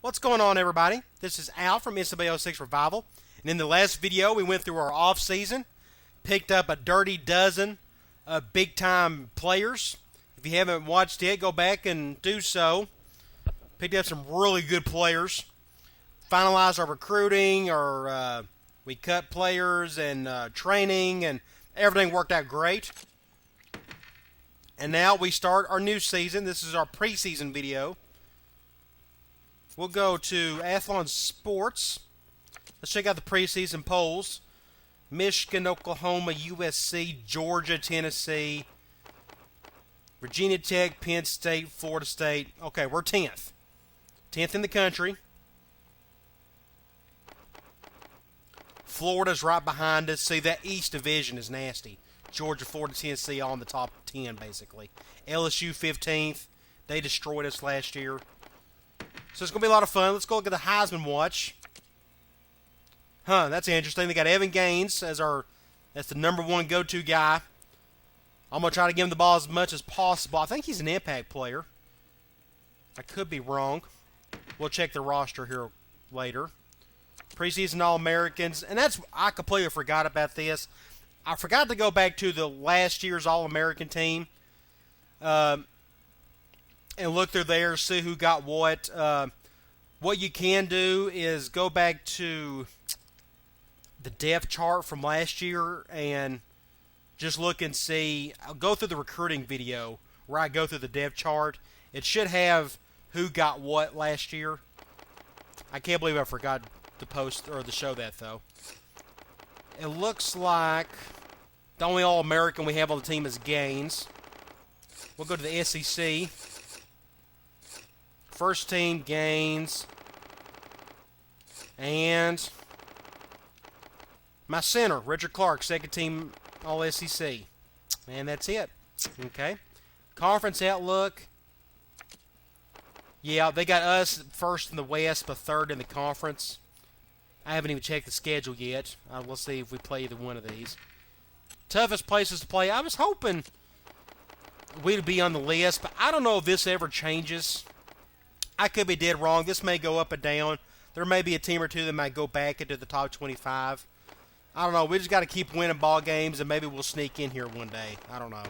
What's going on, everybody? This is Al from NCAA 06 Revival, and in the last video we went through our off season, picked up a dirty dozen of big-time players. If you haven't watched it, go back and do so. Picked up some really good players. Finalized our recruiting, we cut players and training, and everything worked out great. And now we start our new season. This is our preseason video. We'll go to Athlon Sports. Let's check out the preseason polls. Michigan, Oklahoma, USC, Georgia, Tennessee, Virginia Tech, Penn State, Florida State. Okay, we're 10th. 10th in the country. Florida's right behind us. See, that East Division is nasty. Georgia, Florida, Tennessee all in the top 10, basically. LSU 15th. They destroyed us last year. So it's going to be a lot of fun. Let's go look at the Heisman watch. That's interesting. They got Evan Gaines as that's the number one go-to guy. I'm going to try to give him the ball as much as possible. I think he's an impact player. I could be wrong. We'll check the roster here later. Preseason All-Americans. And I completely forgot about this. I forgot to go back to the last year's All-American team. And look through there, see who got what. What you can do is go back to the depth chart from last year and just look and see. I'll go through the recruiting video where I go through the depth chart. It should have who got what last year. I can't believe I forgot to post or to show that, though. It looks like the only All-American we have on the team is Gaines. We'll go to the SEC. First team, Gaines. And my center, Richard Clark, second team All-SEC. And that's it. Okay. Conference outlook. Yeah, they got us first in the West, but third in the conference. I haven't even checked the schedule yet. Let's see if we play either one of these. Toughest places to play. I was hoping we'd be on the list, but I don't know if this ever changes. I could be dead wrong. This may go up and down. There may be a team or two that might go back into the top 25. I don't know. We just got to keep winning ball games, and maybe we'll sneak in here one day. I don't know.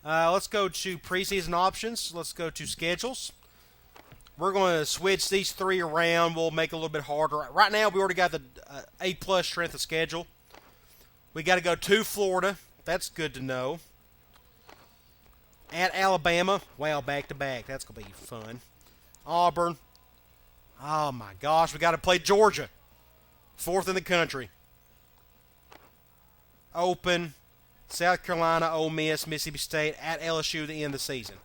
Let's go to preseason options. Let's go to schedules. We're going to switch these three around. We'll make it a little bit harder. Right now, we already got the A+ strength of schedule. We got to go to Florida. That's good to know. At Alabama. Wow, back-to-back. That's going to be fun. Auburn. Oh, my gosh. We got to play Georgia. 4th in the country. Open. South Carolina, Ole Miss, Mississippi State. At LSU at the end of the season.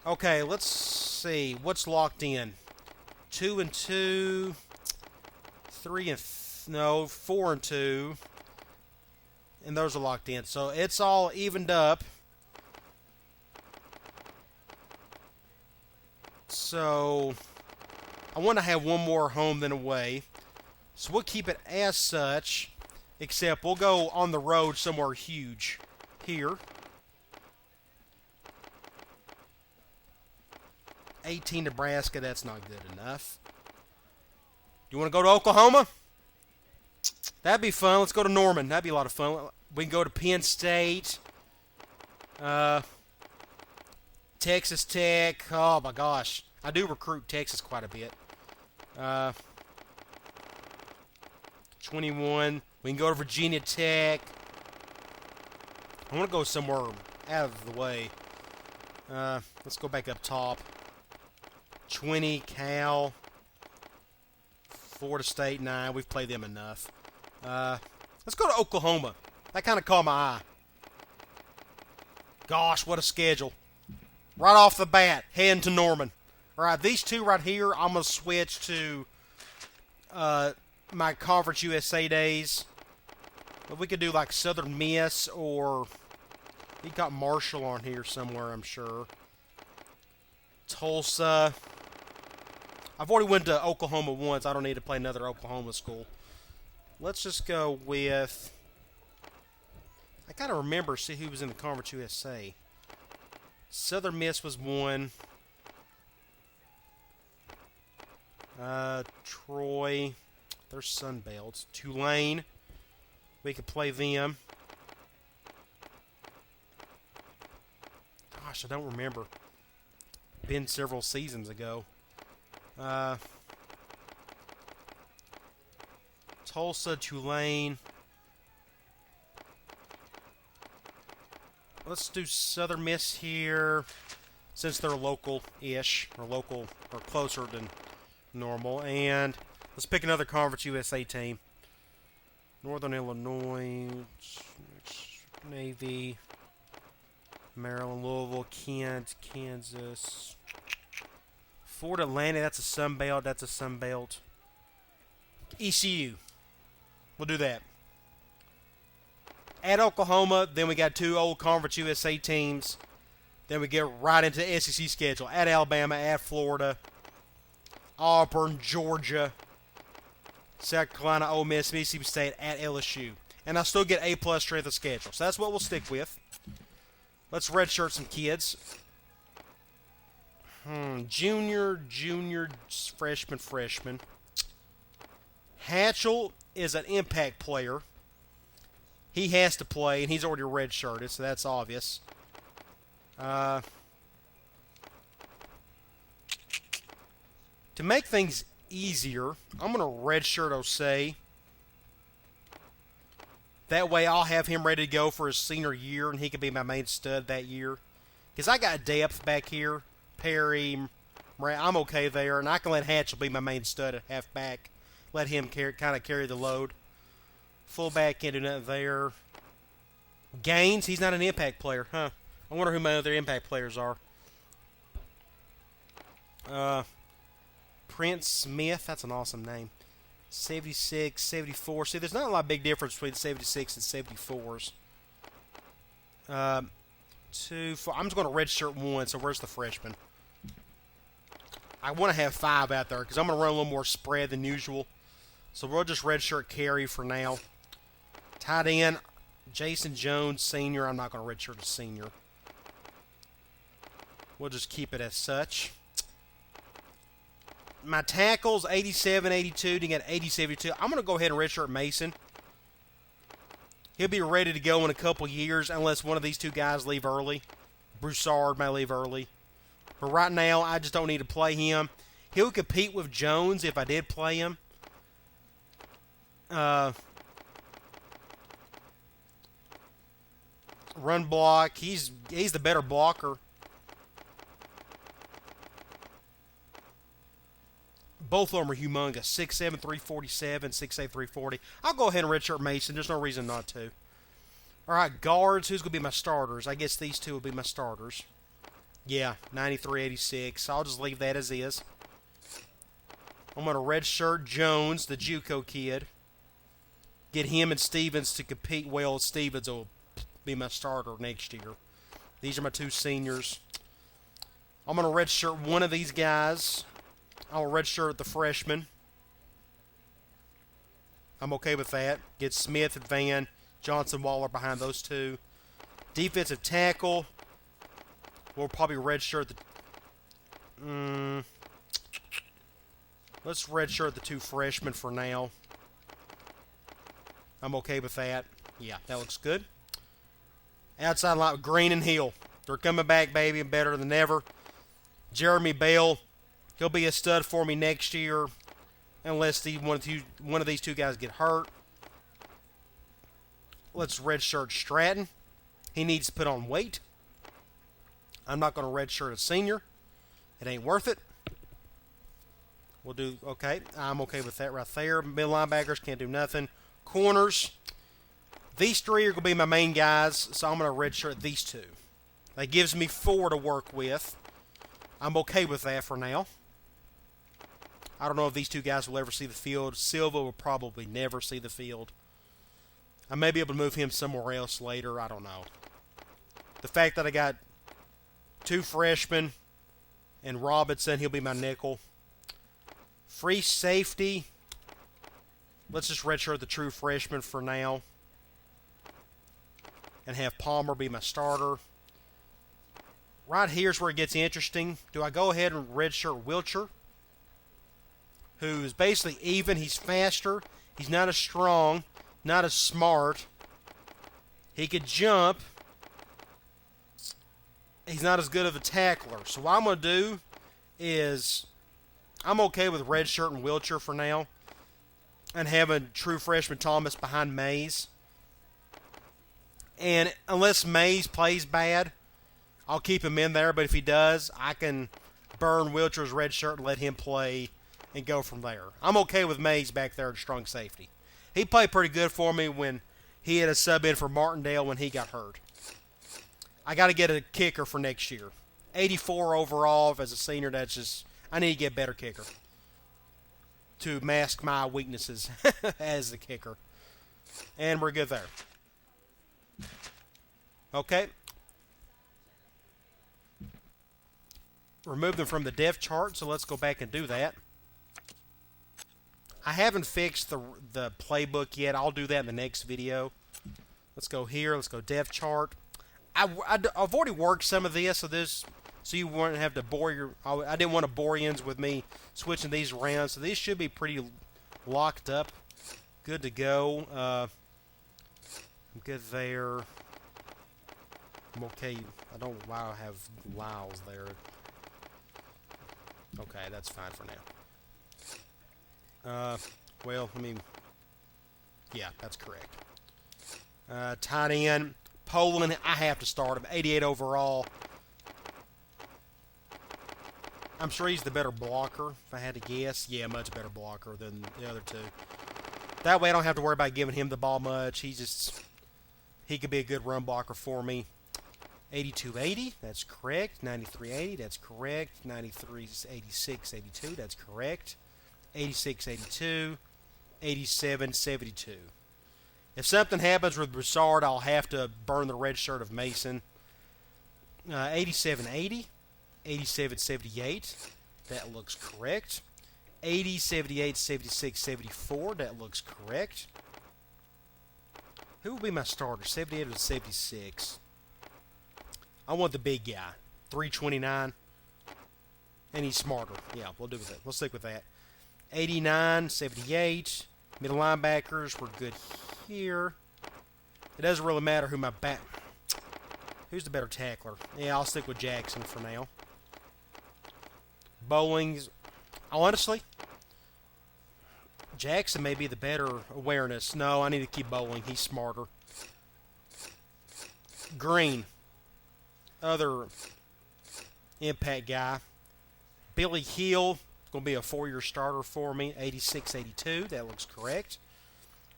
Okay, let's see. What's locked in? 2-2. 4-2. And those are locked in. So it's all evened up. So I want to have one more home than away. So we'll keep it as such, except we'll go on the road somewhere huge here. 18 Nebraska, that's not good enough. Do you want to go to Oklahoma? That'd be fun. Let's go to Norman. That'd be a lot of fun. We can go to Penn State. Texas Tech. Oh, my gosh. I do recruit Texas quite a bit. 21. We can go to Virginia Tech. I want to go somewhere out of the way. Let's go back up top. 20, Cal. Florida State, 9. We've played them enough. Let's go to Oklahoma. That kind of caught my eye. Gosh, what a schedule. Right off the bat, heading to Norman. All right, these two right here, I'm going to switch to my Conference USA days. But we could do like Southern Miss, or we got Marshall on here somewhere, I'm sure. Tulsa. I've already went to Oklahoma once. I don't need to play another Oklahoma school. Let's just go with... I got to remember, see who was in the Conference USA. Southern Miss was one. Troy. They're Sunbelts. Tulane. We could play them. Gosh, I don't remember. Been several seasons ago. Tulsa, Tulane. Let's do Southern Miss here, since they're local-ish, or closer than normal. And let's pick another Conference USA team. Northern Illinois, Navy, Maryland, Louisville, Kent, Kansas. Fort Atlantic, that's a Sunbelt. That's a Sunbelt. ECU. We'll do that. At Oklahoma, then we got 2 old Conference USA teams. Then we get right into the SEC schedule. At Alabama, at Florida, Auburn, Georgia, South Carolina, Ole Miss, Mississippi State, at LSU. And I still get A+ strength of schedule. So that's what we'll stick with. Let's redshirt some kids. Junior, freshman. Hatchell is an impact player. He has to play, and he's already redshirted, so that's obvious. To make things easier, I'm going to redshirt Osei. That way I'll have him ready to go for his senior year, and he can be my main stud that year. Because I got depth back here. Perry, I'm okay there, and I can let Hatchell be my main stud at halfback. Let him kind of carry the load. Fullback can't do nothing there. Gaines, he's not an impact player, huh? I wonder who my other impact players are. Prince Smith, that's an awesome name. 76, 74. See, there's not a lot of big difference between 76 and 74s. 2, 4. I'm just going to redshirt 1, so where's the freshman? I want to have 5 out there because I'm going to run a little more spread than usual. So we'll just redshirt Carey for now. Tight end, Jason Jones, senior. I'm not going to redshirt a senior. We'll just keep it as such. My tackles, 87, 82. To get 80, 72. I'm going to go ahead and redshirt Mason. He'll be ready to go in a couple years unless one of these 2 guys leave early. Broussard may leave early. But right now, I just don't need to play him. He'll compete with Jones if I did play him. Run block. He's the better blocker. Both of them are humongous. 6'7", 347, 6'8", 340. I'll go ahead and redshirt Mason. There's no reason not to. All right, guards. Who's going to be my starters? I guess these 2 will be my starters. Yeah, 93, 86. I'll just leave that as is. I'm going to redshirt Jones, the JUCO kid. Get him and Stevens to compete well. Stevens will be my starter next year. These are my 2 seniors. I'm going to redshirt one of these guys. I'll redshirt the freshman. I'm okay with that. Get Smith and Van, Johnson, Waller behind those 2. Defensive tackle. We'll probably redshirt the... let's redshirt the 2 freshmen for now. I'm okay with that. Yeah, that looks good. Outside line, Green and Hill. They're coming back, baby, and better than ever. Jeremy Bell, he'll be a stud for me next year, unless one of these 2 guys get hurt. Let's redshirt Stratton. He needs to put on weight. I'm not going to redshirt a senior. It ain't worth it. We'll do, okay. I'm okay with that right there. Middle linebackers can't do nothing. Corners. These 3 are going to be my main guys, so I'm going to redshirt these 2. That gives me 4 to work with. I'm okay with that for now. I don't know if these 2 guys will ever see the field. Silva will probably never see the field. I may be able to move him somewhere else later. I don't know. The fact that I got 2 freshmen and Robinson, he'll be my nickel. Free safety. Let's just redshirt the true freshman for now. And have Palmer be my starter. Right here's where it gets interesting. Do I go ahead and redshirt Wilcher? who's basically even. He's faster. He's not as strong, not as smart. He could jump. He's not as good of a tackler. So what I'm going to do is I'm okay with redshirt and wheelchair for now and having true freshman Thomas behind Mays. And unless Mays plays bad, I'll keep him in there. But if he does, I can burn Wheelchair's red shirt and let him play and go from there. I'm okay with Mays back there at strong safety. He played pretty good for me when he had a sub in for Martindale when he got hurt. I got to get a kicker for next year. 84 overall as a senior. That's just, I need to get a better kicker to mask my weaknesses as the kicker. And we're good there. Okay. Remove them from the depth chart, so let's go back and do that. I haven't fixed the playbook yet. I'll do that in the next video. Let's go here. Let's go depth chart. I've already worked some of this, so you won't have to bore your. I didn't want to bore you with me switching these around, so these should be pretty locked up, good to go. I'm good there. I'm okay. I don't know why I have Lyles there. Okay, that's fine for now. Well, I mean, yeah, that's correct. Tight end, Poland, I have to start him. 88 overall. I'm sure he's the better blocker, if I had to guess. Yeah, much better blocker than the other two. That way I don't have to worry about giving him the ball much. He could be a good run blocker for me. 82-80, that's correct. 93-80, that's correct. 93-86, 82, that's correct. 86-82, 87-72. If something happens with Broussard, I'll have to burn the red shirt of Mason. 87-80, 87-78, that looks correct. 80-78, 76-74, that looks correct. Who will be my starter? 78 or 76? I want the big guy. 329. And he's smarter. Yeah, we'll do with it. We'll stick with that. 89, 78. Middle linebackers, we're good here. It doesn't really matter who my back. Who's the better tackler? Yeah, I'll stick with Jackson for now. Bowling's. Honestly, Jackson may be the better awareness. No, I need to keep Bowling. He's smarter. Green. Other impact guy. Billy Hill. Going to be a 4-year starter for me. 86-82. That looks correct.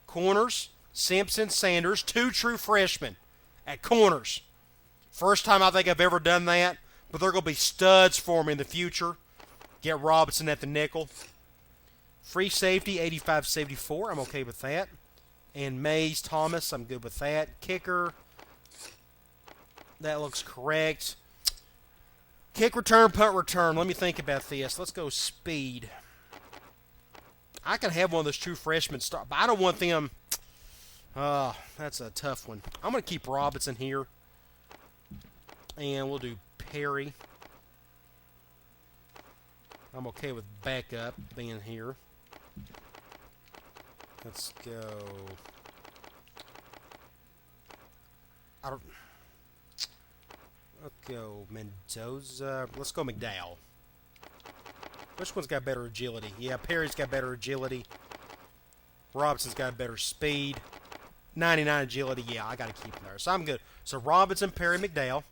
Corners. Simpson, Sanders. 2 true freshmen at corners. First time I think I've ever done that. But they're going to be studs for me in the future. Get Robinson at the nickel. Free safety, 85-74. I'm okay with that. And Mays, Thomas, I'm good with that. Kicker. That looks correct. Kick return, punt return. Let me think about this. Let's go speed. I can have one of those true freshmen start, but I don't want them. That's a tough one. I'm going to keep Robinson here. And we'll do Perry. I'm okay with backup being here. Let's go. Let's go Mendoza. Let's go McDowell. Which one's got better agility? Yeah, Perry's got better agility. Robinson's got better speed. 99 agility. Yeah, I got to keep him there. So I'm good. So Robinson, Perry, McDowell.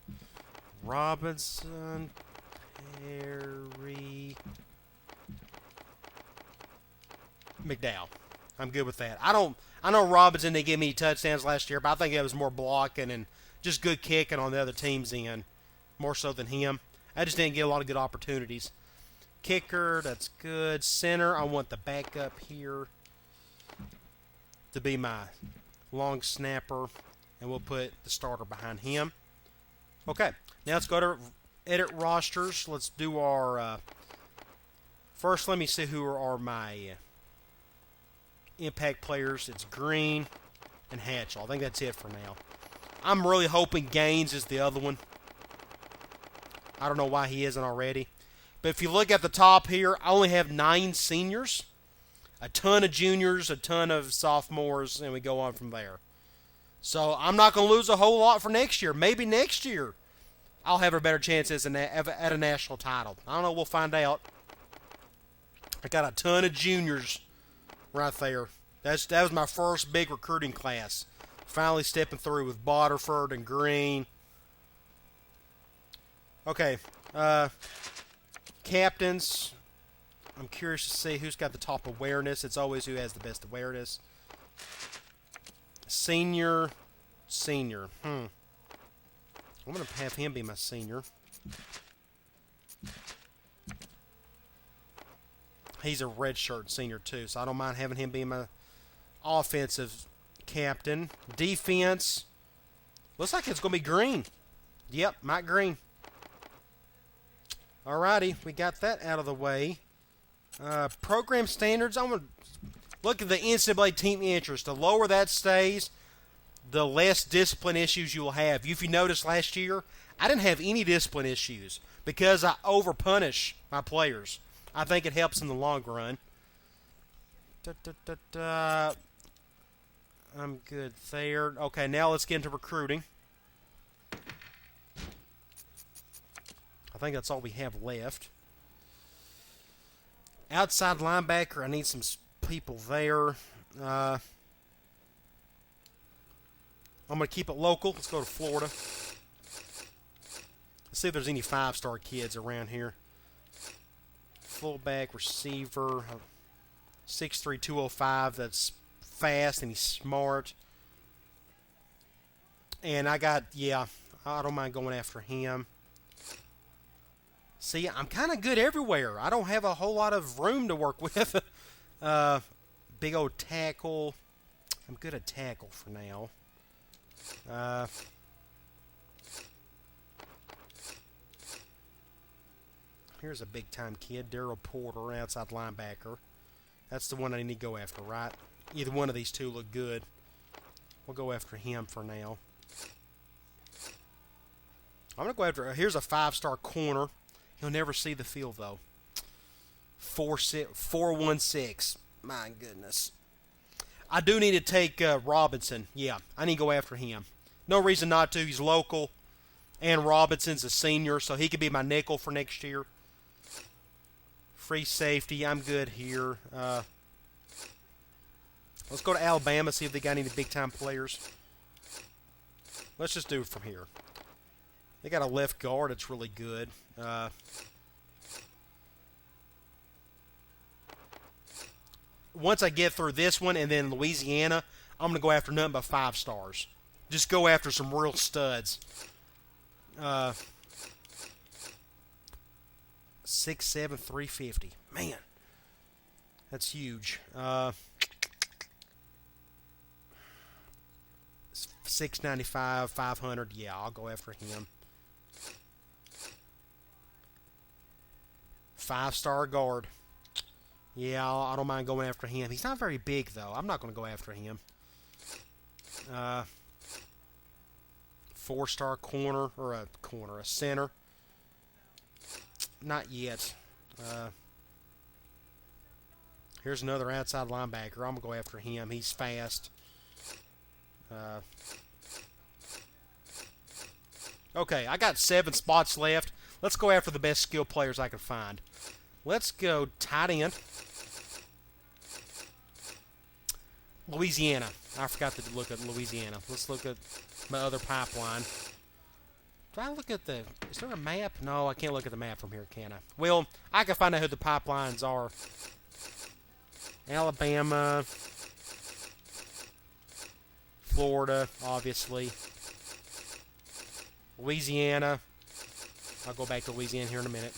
Robinson, Perry, McDowell. I'm good with that. I know Robinson didn't give me touchdowns last year, but I think it was more blocking and just good kicking on the other team's end, more so than him. I just didn't get a lot of good opportunities. Kicker, that's good. Center, I want the backup here to be my long snapper, and we'll put the starter behind him. Okay, now let's go to edit rosters. Let's do our first. Let me see who are my impact players. It's Green and Hatchell. I think that's it for now. I'm really hoping Gaines is the other one. I don't know why he isn't already. But if you look at the top here, I only have 9 seniors, a ton of juniors, a ton of sophomores, and we go on from there. So I'm not going to lose a whole lot for next year. Maybe next year I'll have a better chance at a national title. I don't know. We'll find out. I got a ton of juniors right there. That was my first big recruiting class. Finally stepping through with Waterford and Green. Okay. Captains. I'm curious to see who's got the top awareness. It's always who has the best awareness. Senior. I'm going to have him be my senior. He's a redshirt senior too, so I don't mind having him be my offensive captain. Defense. Looks like it's going to be Green. Yep, Mike Green. Alrighty, we got that out of the way. Program standards. I'm going to look at the NCAA team interest. The lower that stays, the less discipline issues you will have. If you noticed last year, I didn't have any discipline issues because I over-punish my players. I think it helps in the long run. I'm good there. Okay, now let's get into recruiting. I think that's all we have left. Outside linebacker, I need some people there. I'm going to keep it local. Let's go to Florida. Let's see if there's any 5-star kids around here. Fullback, receiver, 6'3", 205. That's fast and he's smart. And I don't mind going after him. See, I'm kind of good everywhere. I don't have a whole lot of room to work with. Big old tackle. I'm good at tackle for now. Here's a big-time kid, Daryl Porter, outside linebacker. That's the one I need to go after, right? Either one of these two look good. We'll go after him for now. I'm going to go after... Here's a 5-star corner. He'll never see the field, though. 416. My goodness. I do need to take Robinson. Yeah, I need to go after him. No reason not to. He's local. And Robinson's a senior, so he could be my nickel for next year. Free safety. I'm good here. Let's go to Alabama, see if they got any big-time players. Let's just do it from here. They got a left guard that's really good. Once I get through this one and then Louisiana, I'm going to go after nothing but 5 stars. Just go after some real studs. 6'7", 350. Man, that's huge. 695, 500. Yeah, I'll go after him. 5-star guard. Yeah, I don't mind going after him. He's not very big, though. I'm not going to go after him. 4-star corner, or a center. Not yet. Here's another outside linebacker. I'm going to go after him. He's fast. Okay, I got 7 spots left. Let's go after the best skill players I can find. Let's go tight end. Louisiana. I forgot to look at Louisiana. Let's look at my other pipeline. Do I look at the... Is there a map? No, I can't look at the map from here, can I? Well, I can find out who the pipelines are. Alabama. Florida, obviously. Louisiana. I'll go back to Louisiana here in a minute.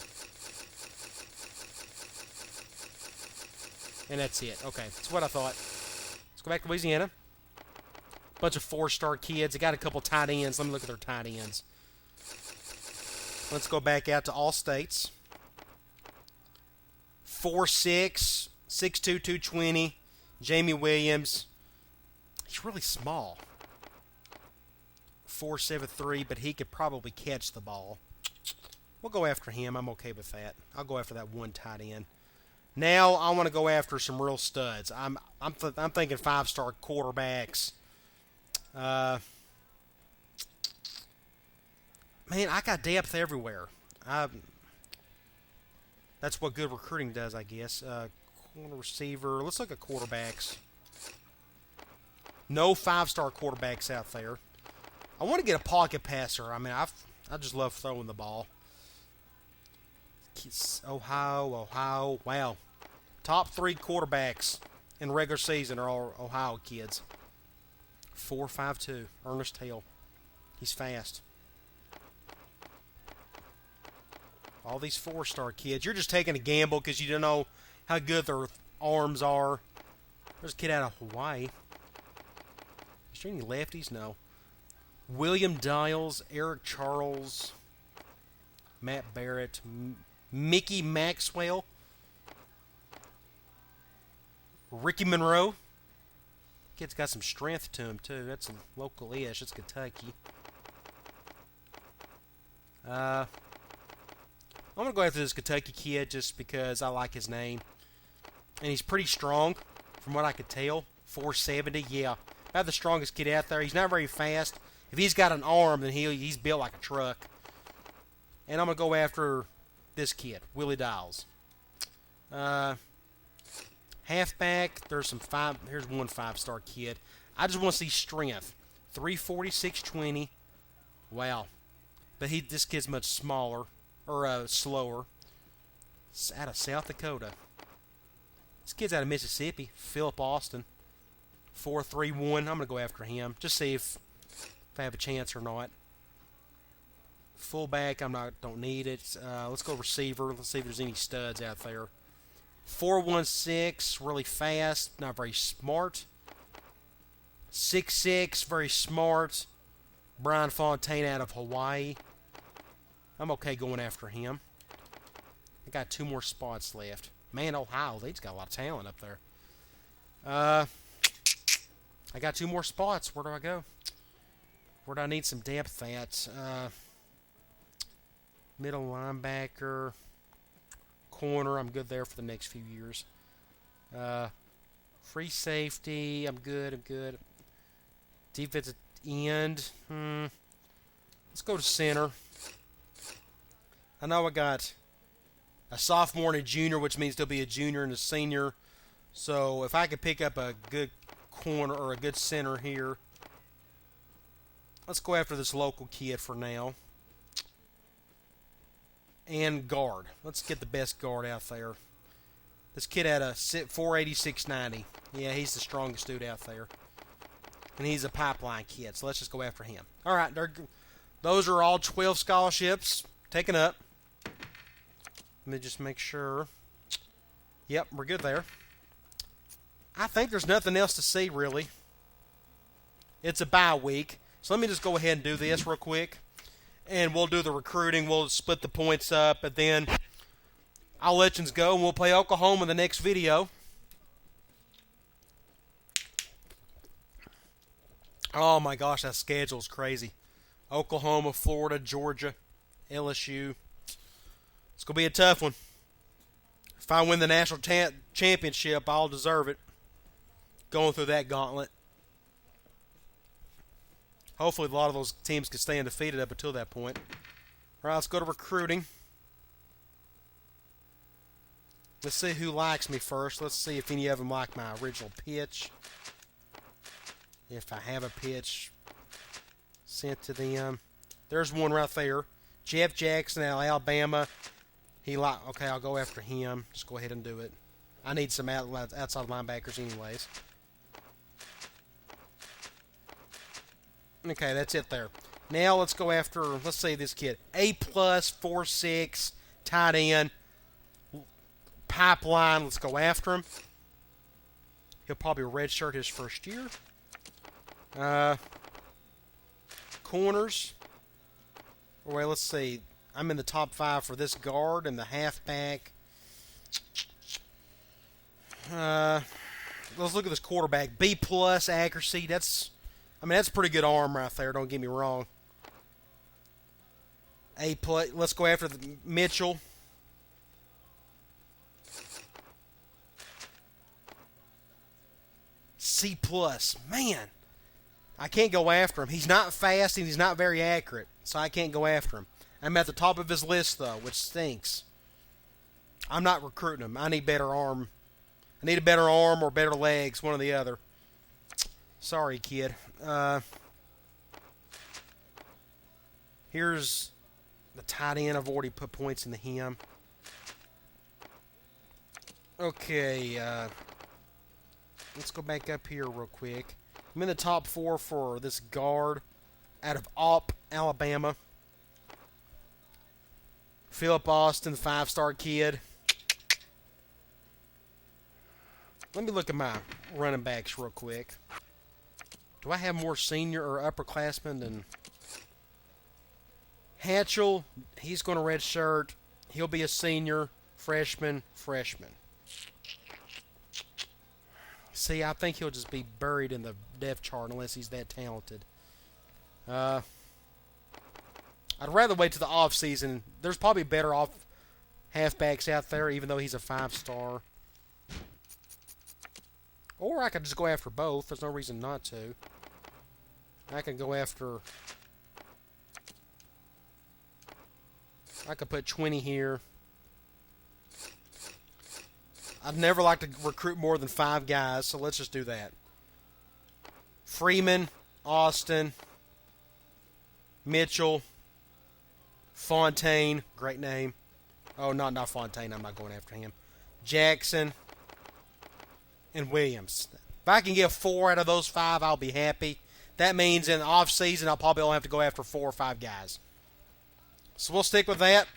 And that's it. Okay, that's what I thought. Let's go back to Louisiana. Bunch of 4-star kids. They got a couple tight ends. Let me look at their tight ends. Let's go back out to all states. 4'6", 6'2", 220. Jamie Williams. He's really small. 4'7", 3", but he could probably catch the ball. We'll go after him. I'm okay with that. I'll go after that one tight end. Now I want to go after some real studs. I'm thinking 5-star quarterbacks. Man, I got depth everywhere. That's what good recruiting does, I guess. Corner receiver. Let's look at quarterbacks. No 5-star quarterbacks out there. I want to get a pocket passer. I mean, I just love throwing the ball. Ohio. Wow. Top 3 quarterbacks in regular season are all Ohio kids. 4.52. Ernest Hale. He's fast. All these 4-star kids. You're just taking a gamble because you don't know how good their arms are. There's a kid out of Hawaii. Is there any lefties? No. William Dials, Eric Charles, Matt Barrett, Mickey Maxwell, Ricky Monroe. Kid's got some strength to him, too. That's a local-ish. It's Kentucky. I'm going to go after this Kentucky kid just because I like his name. And he's pretty strong, from what I could tell. 470, yeah. About the strongest kid out there. He's not very fast. If he's got an arm, then he's built like a truck. And I'm going to go after this kid, Willie Dials. Halfback, here's one 5-star kid. I just want to see strength. 340, 620. Wow. But this kid's much smaller, or slower. It's out of South Dakota. This kid's out of Mississippi. Philip Austin. 4.31. I'm going to go after him. Just see if I have a chance or not. Fullback, don't need it. Let's go receiver. Let's see if there's any studs out there. 4.16, really fast, not very smart. 6'6", very smart. Brian Fontaine out of Hawaii. I'm okay going after him. I got 2 more spots left. Man, Ohio, they've got a lot of talent up there. I got 2 more spots. Where do I go? Where do I need some depth at? Middle linebacker. Corner, I'm good there for the next few years. Free safety, I'm good. Defensive end. Let's go to center. I know I got a sophomore and a junior, which means there'll be a junior and a senior. So if I could pick up a good corner or a good center here, let's go after this local kid for now. And guard. Let's get the best guard out there. This kid had a 480, 690. Yeah, he's the strongest dude out there. And he's a pipeline kid, so let's just go after him. All right, those are all 12 scholarships taken up. Let me just make sure. Yep, we're good there. I think there's nothing else to see, really. It's a bye week. So let me just go ahead and do this real quick. And we'll do the recruiting. We'll split the points up. And then I'll let you go. And we'll play Oklahoma in the next video. Oh, my gosh. That schedule is crazy. Oklahoma, Florida, Georgia, LSU. It's going to be a tough one. If I win the national championship, I'll deserve it. Going through that gauntlet. Hopefully, a lot of those teams can stay undefeated up until that point. All right, let's go to recruiting. Let's see who likes me first. Let's see if any of them like my original pitch. If I have a pitch sent to them. There's one right there. Jeff Jackson out of Alabama. Okay, I'll go after him. Just go ahead and do it. I need some outside linebackers anyways. Okay, that's it there. Now let's go after, let's see this kid. A+, 4.6, tight end, pipeline. Let's go after him. He'll probably redshirt his first year. Corners. Well, let's see. I'm in the top 5 for this guard and the halfback. Let's look at this quarterback. B+ accuracy. That's pretty good arm right there. Don't get me wrong. A play. Let's go after the Mitchell. C plus. Man, I can't go after him. He's not fast and he's not very accurate, so I can't go after him. I'm at the top of his list though, which stinks. I'm not recruiting him. I need better arm. I need a better arm or better legs, one or the other. Sorry, kid. Here's the tight end. I've already put points into him. Okay, let's go back up here real quick. I'm in the top 4 for this guard out of App, Alabama. Philip Austin, the 5-star kid. Let me look at my running backs real quick. Do I have more senior or upperclassmen than Hatchell? He's going to redshirt. He'll be a senior, freshman. See, I think he'll just be buried in the depth chart unless he's that talented. I'd rather wait to the off season. There's probably better off halfbacks out there, even though he's a 5-star. Or I could just go after both. There's no reason not to. I can go after... I could put 20 here. I'd never like to recruit more than 5 guys, so let's just do that. Freeman, Austin, Mitchell, Fontaine, great name. Oh, not Fontaine, I'm not going after him. Jackson, and Williams. If I can get 4 out of those 5, I'll be happy. That means in the off season, I'll probably only have to go after 4 or 5 guys. So we'll stick with that.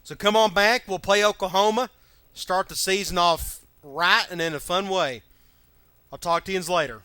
So come on back. We'll play Oklahoma. Start the season off right and in a fun way. I'll talk to you later.